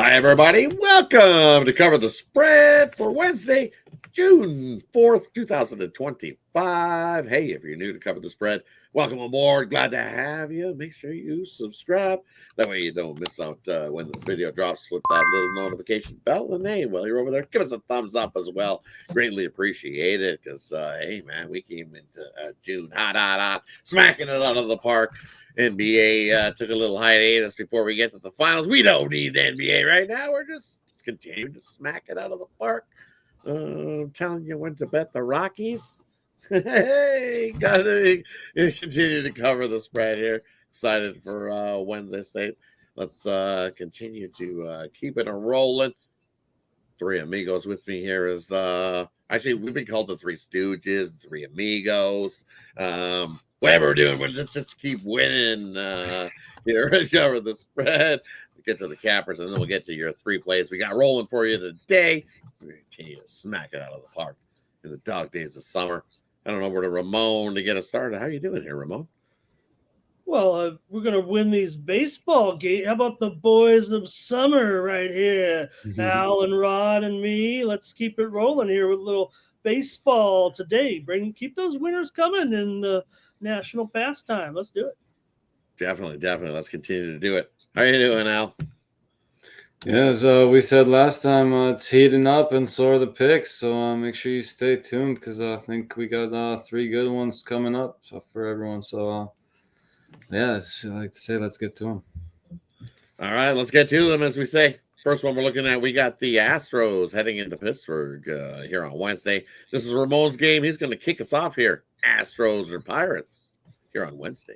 Hi, everybody. Welcome to Cover the Spread for Wednesday, June 4th, 2025. Hey, if you're new to Cover the Spread, welcome aboard. Glad to have you. Make sure you subscribe. That way you don't miss out when this video drops. Flip that little notification bell. And hey, while you're over there, give us a thumbs up as well. Greatly appreciate it because, hey, man, we came into June hot, smacking it out of the park. NBA took a little hiatus before we get to the finals. We don't need the NBA right now. We're just continuing to smack it out of the park. I'm telling you when to bet the Rockies. Hey, gotta continue to cover the spread here. Excited for Wednesday State. Let's continue to keep it rolling. Three amigos with me here is actually we've been called the Three Stooges, the Three Amigos. Whatever we're doing, we'll just keep winning here and cover the spread. We'll get to the cappers, and then we'll get to your three plays we got rolling for you today. We're going to continue to smack it out of the park in the dog days of summer. I don't know where to Ramon to get us started. How are you doing here, Ramon? Well, we're going to win these baseball games. How about the boys of summer right here? Al and Rod and me. Let's keep it rolling here with a little baseball today. Keep those winners coming in the national pastime. Let's do it. Definitely. Let's continue to do it. How are you doing, Al? Yeah, as we said last time, it's heating up and so are the picks. So make sure you stay tuned because I think we got three good ones coming up for everyone. So yeah, I like to say, let's get to them. All right, let's get to them, as we say. First one we're looking at, we got the Astros heading into Pittsburgh here on Wednesday. This is Ramon's game. He's going to kick us off here. Astros or Pirates here on Wednesday.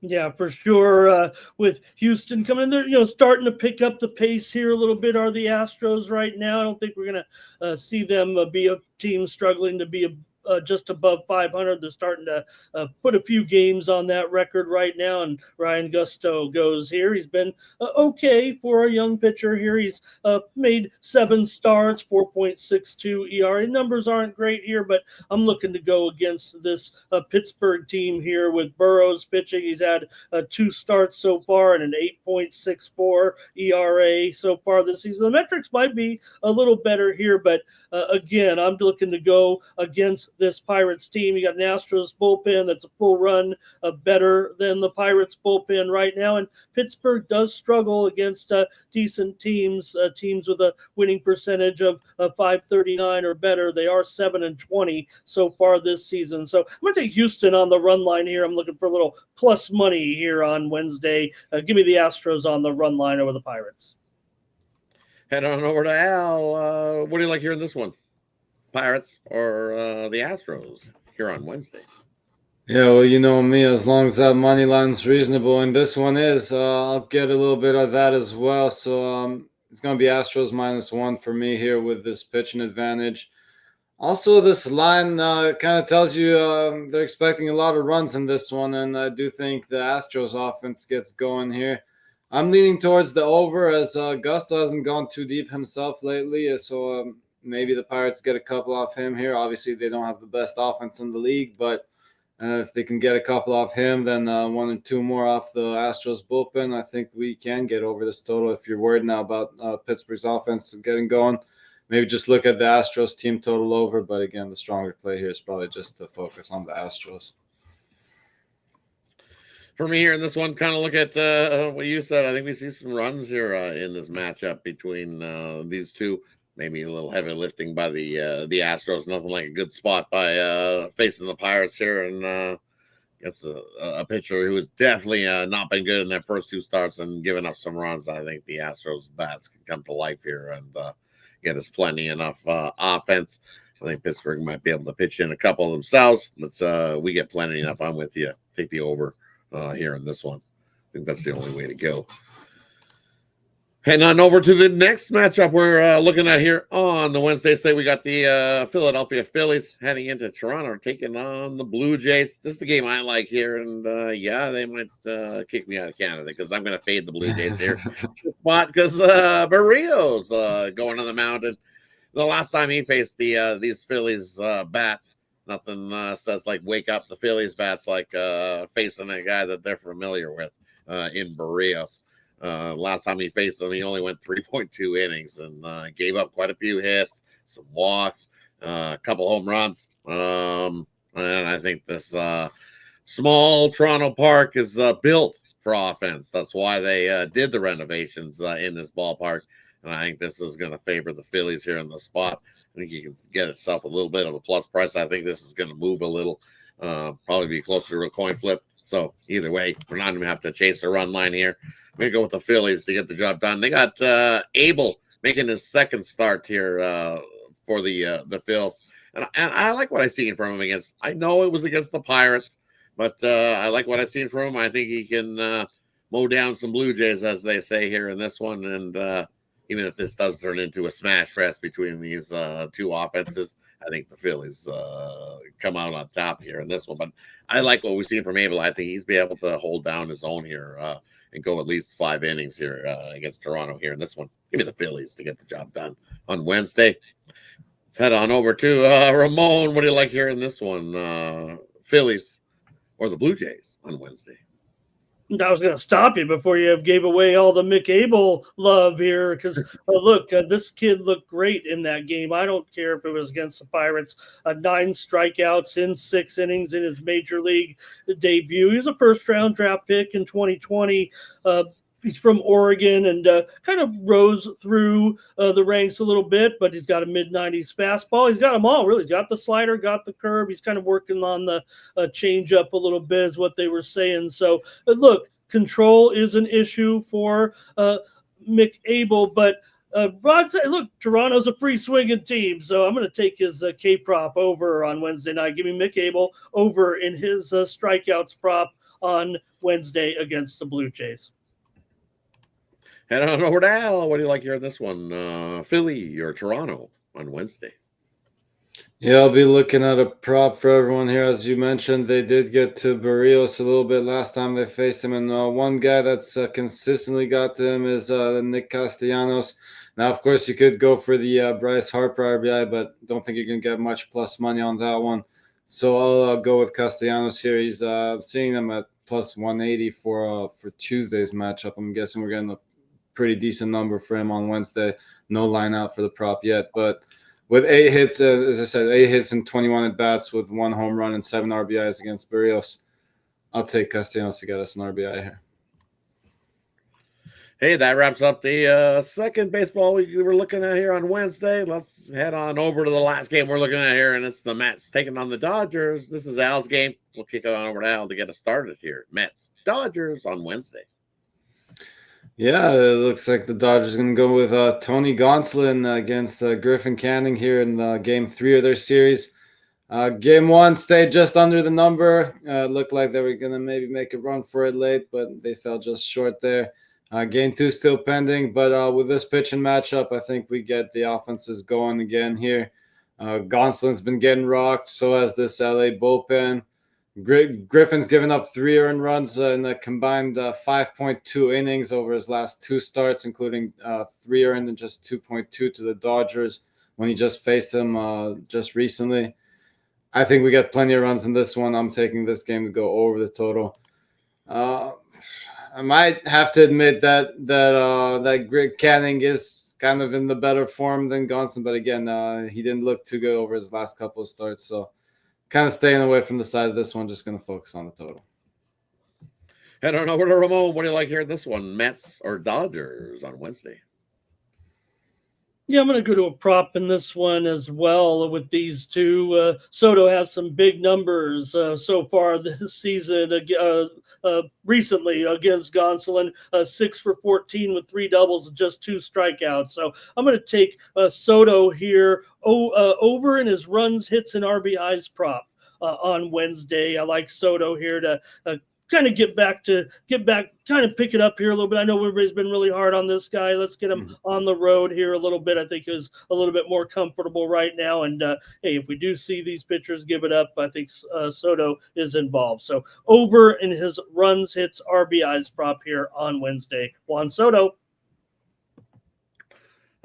Yeah, for sure. With Houston coming in there, starting to pick up the pace here a little bit are the Astros right now. I don't think we're going to see them be a team struggling to be just above 500. They're starting to put a few games on that record right now, and Ryan Gusto goes here. He's been okay for a young pitcher here. He's made 7 starts, 4.62 ERA. Numbers aren't great here, but I'm looking to go against this Pittsburgh team here with Burrows pitching. He's had 2 starts so far and an 8.64 ERA so far this season. The metrics might be a little better here, but again, I'm looking to go against this Pirates team. You got an Astros bullpen that's a full run better than the Pirates bullpen right now, and Pittsburgh does struggle against decent teams, teams with a winning percentage of 539 or better. They are 7-20 so far this season. So I'm going to take Houston on the run line here. I'm looking for a little plus money here on Wednesday. Give me the Astros on the run line over the Pirates. Head on over to Al. What do you like here in this one? Pirates or the Astros here on Wednesday? Yeah, well, you know me, as long as that money line's reasonable, and this one is, I'll get a little bit of that as well. So it's going to be Astros -1 for me here with this pitching advantage. Also, this line kind of tells you they're expecting a lot of runs in this one, and I do think the Astros offense gets going here. I'm leaning towards the over as Gusto hasn't gone too deep himself lately, so maybe the Pirates get a couple off him here. Obviously, they don't have the best offense in the league, but if they can get a couple off him, then 1 or 2 more off the Astros bullpen, I think we can get over this total. If you're worried now about Pittsburgh's offense getting going, maybe just look at the Astros team total over. But again, the stronger play here is probably just to focus on the Astros. For me here in this one, kind of look at what you said. I think we see some runs here in this matchup between these two. Maybe a little heavy lifting by the Astros. Nothing like a good spot by facing the Pirates here, and against a pitcher who has definitely not been good in their first 2 starts and giving up some runs. I think the Astros bats can come to life here and get us plenty enough offense. I think Pittsburgh might be able to pitch in a couple themselves, but we get plenty enough. I'm with you. Take the over here in this one. I think that's the only way to go. Heading on over to the next matchup we're looking at here on the Wednesday slate. We got the Philadelphia Phillies heading into Toronto, taking on the Blue Jays. This is the game I like here, and yeah, they might kick me out of Canada because I'm going to fade the Blue Jays here. Spot because Barrios going on the mound. And the last time he faced these Phillies bats, nothing says like wake up the Phillies bats like facing a guy that they're familiar with in Barrios. Last time he faced them, he only went 3.2 innings and gave up quite a few hits, some walks, a couple home runs. And I think this small Toronto Park is built for offense. That's why they did the renovations in this ballpark. And I think this is going to favor the Phillies here in the spot. I think you can get itself a little bit of a plus price. I think this is going to move a little, probably be closer to a coin flip. So either way, we're not going to have to chase a run line here. I'm going to go with the Phillies to get the job done. They got Abel making his second start here for the Phils. And I like what I've seen from him against. I know it was against the Pirates, but I like what I've seen from him. I think he can mow down some Blue Jays, as they say here in this one. And even if this does turn into a smash fest between these two offenses, I think the Phillies come out on top here in this one. But I like what we've seen from Abel. I think he's be able to hold down his own here and go at least 5 innings here against Toronto here in this one. Give me the Phillies to get the job done on Wednesday. Let's head on over to Ramon. What do you like here in this one? Phillies or the Blue Jays on Wednesday? I was going to stop you before you gave away all the Mick Abel love here because, look, this kid looked great in that game. I don't care if it was against the Pirates. 9 strikeouts in 6 innings in his major league debut. He was a first-round draft pick in 2020. He's from Oregon and kind of rose through the ranks a little bit, but he's got a mid-90s fastball. He's got them all, really. He's got the slider, got the curve. He's kind of working on the change-up a little bit is what they were saying. So, look, control is an issue for Mick Abel, but Rodd said, look, Toronto's a free-swinging team, so I'm going to take his K-prop over on Wednesday night. Give me Mick Abel over in his strikeouts prop on Wednesday against the Blue Jays. Head on over to Al. What do you like here in this one? Philly or Toronto on Wednesday? Yeah, I'll be looking at a prop for everyone here. As you mentioned, they did get to Barrios a little bit last time they faced him. And one guy that's consistently got to him is Nick Castellanos. Now, of course, you could go for the Bryce Harper RBI, but don't think you can get much plus money on that one. So I'll go with Castellanos here. He's seeing them at plus 180 for Tuesday's matchup. I'm guessing we're getting a pretty decent number for him on Wednesday. No line out for the prop yet, but with 8 hits, as I said, 8 hits and 21 at bats with 1 home run and 7 RBIs against Barrios, I'll take Castellanos to get us an RBI here. Hey, that wraps up the second baseball we were looking at here on Wednesday. Let's head on over to the last game we're looking at here, and it's the Mets taking on the Dodgers. This is Al's game. We'll kick it on over to Al to get us started here. Mets, Dodgers on Wednesday. Yeah, it looks like the Dodgers are going to go with Tony Gonsolin against Griffin Canning here in Game 3 of their series. Game 1 stayed just under the number. Looked like they were going to maybe make a run for it late, but they fell just short there. Game 2 still pending, but with this pitching matchup, I think we get the offenses going again here. Gonsolin's been getting rocked, so has this LA bullpen. Griffin's given up 3 earned runs in a combined 5.2 innings over his last 2 starts, including 3 earned and just 2.2 to the Dodgers when he just faced them just recently. I think we got plenty of runs in this one. I'm taking this game to go over the total. I might have to admit that Greg Canning is kind of in the better form than Gonsolin, but again, he didn't look too good over his last couple of starts, so kind of staying away from the side of this one, just going to focus on the total. Head on over to Ramon. What do you like here in this one? Mets or Dodgers on Wednesday? Yeah, I'm going to go to a prop in this one as well with these two. Soto has some big numbers so far this season recently against Gonsolin, 6 for 14 with 3 doubles and just 2 strikeouts. So I'm going to take Soto here over in his runs, hits, and RBIs prop on Wednesday. I like Soto here to kind of get back, kind of pick it up here a little bit. I know everybody's been really hard on this guy. Let's get him on the road here a little bit. I think he's a little bit more comfortable right now. And hey, if we do see these pitchers give it up, I think Soto is involved. So over in his runs, hits, RBIs prop here on Wednesday, Juan Soto.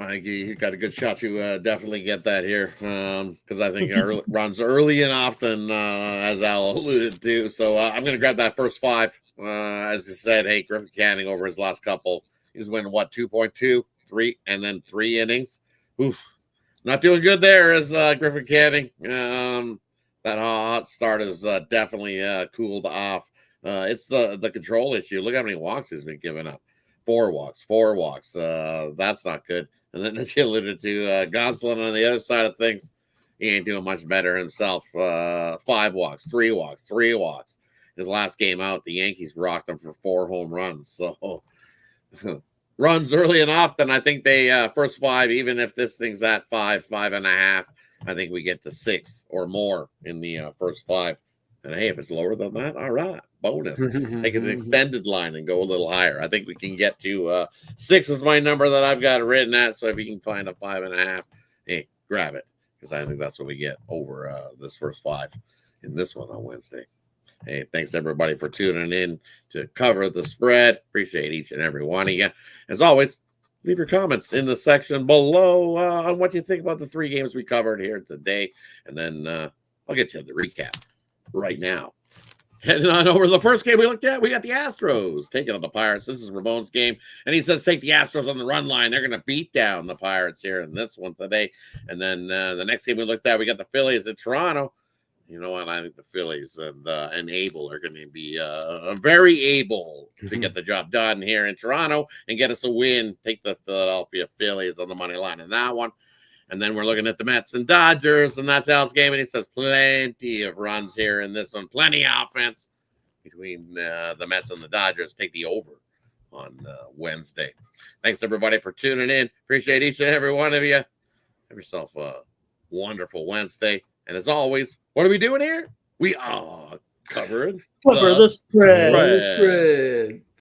I think he got a good shot to definitely get that here because I think it runs early and often, as Al alluded to. So I'm going to grab that first 5. As you said, hey, Griffin Canning over his last couple, he's winning, 2.2, 3, and then 3 innings. Oof. Not doing good there as Griffin Canning. That hot start is definitely cooled off. It's the control issue. Look how many walks he's been giving up. 4 walks. That's not good. And then, as you alluded to, Gonsolin on the other side of things, he ain't doing much better himself. 5 walks, 3 walks. His last game out, the Yankees rocked him for 4 home runs. So runs early and often. I think they first 5, even if this thing's at 5, 5.5, I think we get to 6 or more in the first 5. And hey, if it's lower than that, all right, bonus. Take an extended line and go a little higher. I think we can get to 6 is my number that I've got written at. So if you can find a 5.5, hey, grab it, because I think that's what we get over this first 5 in this one on Wednesday. Hey, thanks everybody for tuning in to Cover the Spread. Appreciate each and every one of you. As always, leave your comments in the section below on what you think about the 3 games we covered here today. And then I'll get you the recap right now. Heading on over to the first game we looked at, we got the Astros taking on the Pirates. This is Ramon's game, and he says take the Astros on the run line. They're going to beat down the Pirates here in this one today. And then the next game we looked at, we got the Phillies at Toronto. You know what? I think the Phillies and Abel are going to be very able to get the job done here in Toronto and get us a win. Take the Philadelphia Phillies on the money line in that one. And then we're looking at the Mets and Dodgers, and that's Al's game. And he says plenty of runs here in this one. Plenty of offense between the Mets and the Dodgers. Take the over on Wednesday. Thanks, everybody, for tuning in. Appreciate each and every one of you. Have yourself a wonderful Wednesday. And as always, what are we doing here? We are covering the spread. The spread.